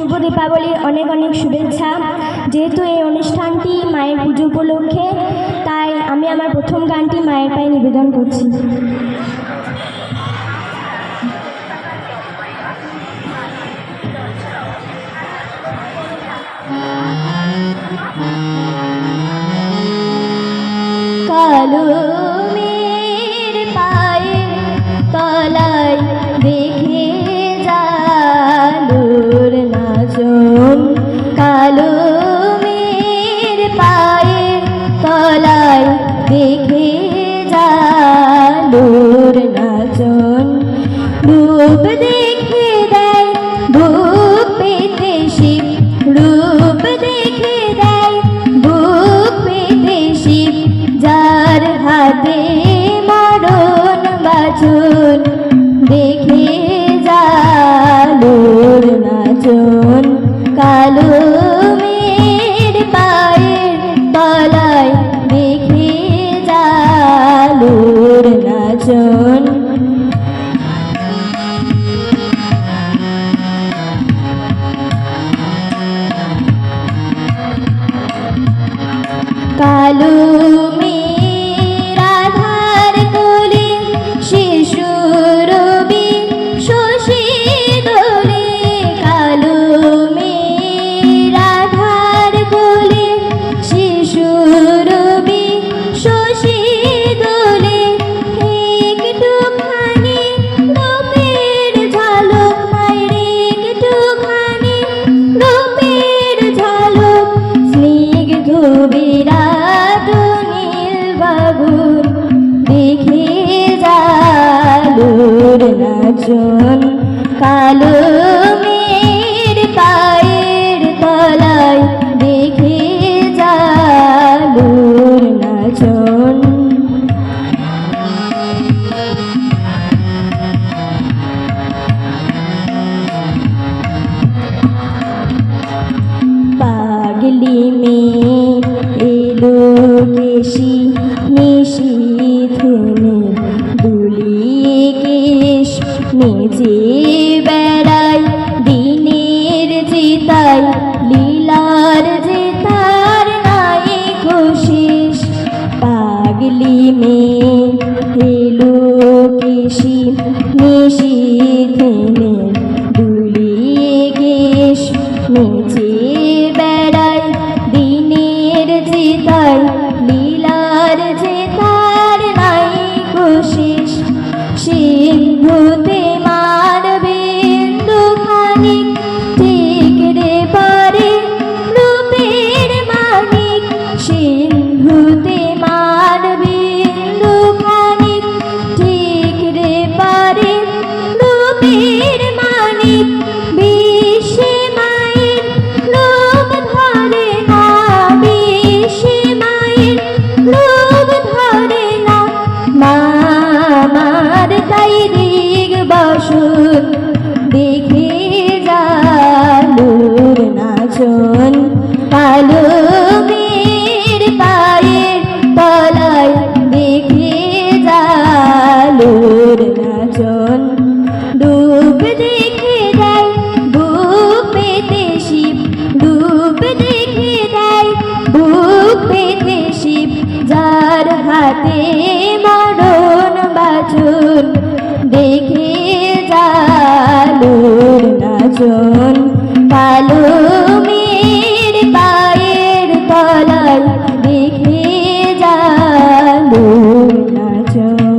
শুভ দীপাবলির অনেক অনেক শুভেচ্ছা। যেহেতু এই অনুষ্ঠানটি মায়ের পুজো উপলক্ষে, তাই আমি আমার প্রথম গানটি মায়ের পায়ে নিবেদন করছি। কালো মের পায়ের তলায় দেখে জালুর নাচন, কালো মের পায়ের তলায় দেখে জালুর নাচন। রূপ দেখে দেয় বুক পেতে শিব, রূপ দেখে দেয় বুক পেতে শিব, যার হাতে মরণ বাজন দেখে জালুর নাচন। কালো মের পায়ের তলায় দেখে জালুর নাচন। কালো মের আধার কোলে শিশু রবি শশী দোলে, কালো মের আধার কোলে শিশু রবি শশী দোলে। একটুখানি রূপের ঝলক মায়ের, একটুখানি রূপের ঝলক, স্নিগ্ধ বিরাট নীল বাবুর দেখে জালুর নাচন। কালো মের পায়ের তলায় দেখে জালুর নাচন। পাগলি মেয়ে এলো কেশি নিশীথনে, দুলিয়ে কেশ নেচে বেড়ায় দিনের জেতায়, লীলার জেতার নাই কোশিস। পাগলি মেয়ে এলো কেশি নিশীথনে, দুলিয়ে কেশ নেচে বেড়ায় দিনের জেতায়, লীলার জেতার নাই কোশিস। সিন্ধুতে মারবে দুখানিক, ঠিক রে পারে রূপের মানিক। সিন্ধুতে মারবে দুখানিক, ঠিক রে পারে রূপের মানিক। বিশ্বে মায়ের লোভ ধরে না, বিশ্বে মায়ের লোভ ধরে না, মা আমার তাই দিগ বসুন দেখে জালুর নাচন। কালো মের পায়ের তলায় দেখে জালুর নাচন। রূপ দেখে দেয় বুক পেতে শিব, রূপ দেখে দেয় বুক পেতে শিব, যার হাতে মরণ বাজন দেখে জালুর নাচন। কালো মের পায়ের তলায় দেখে জালুর নাচন।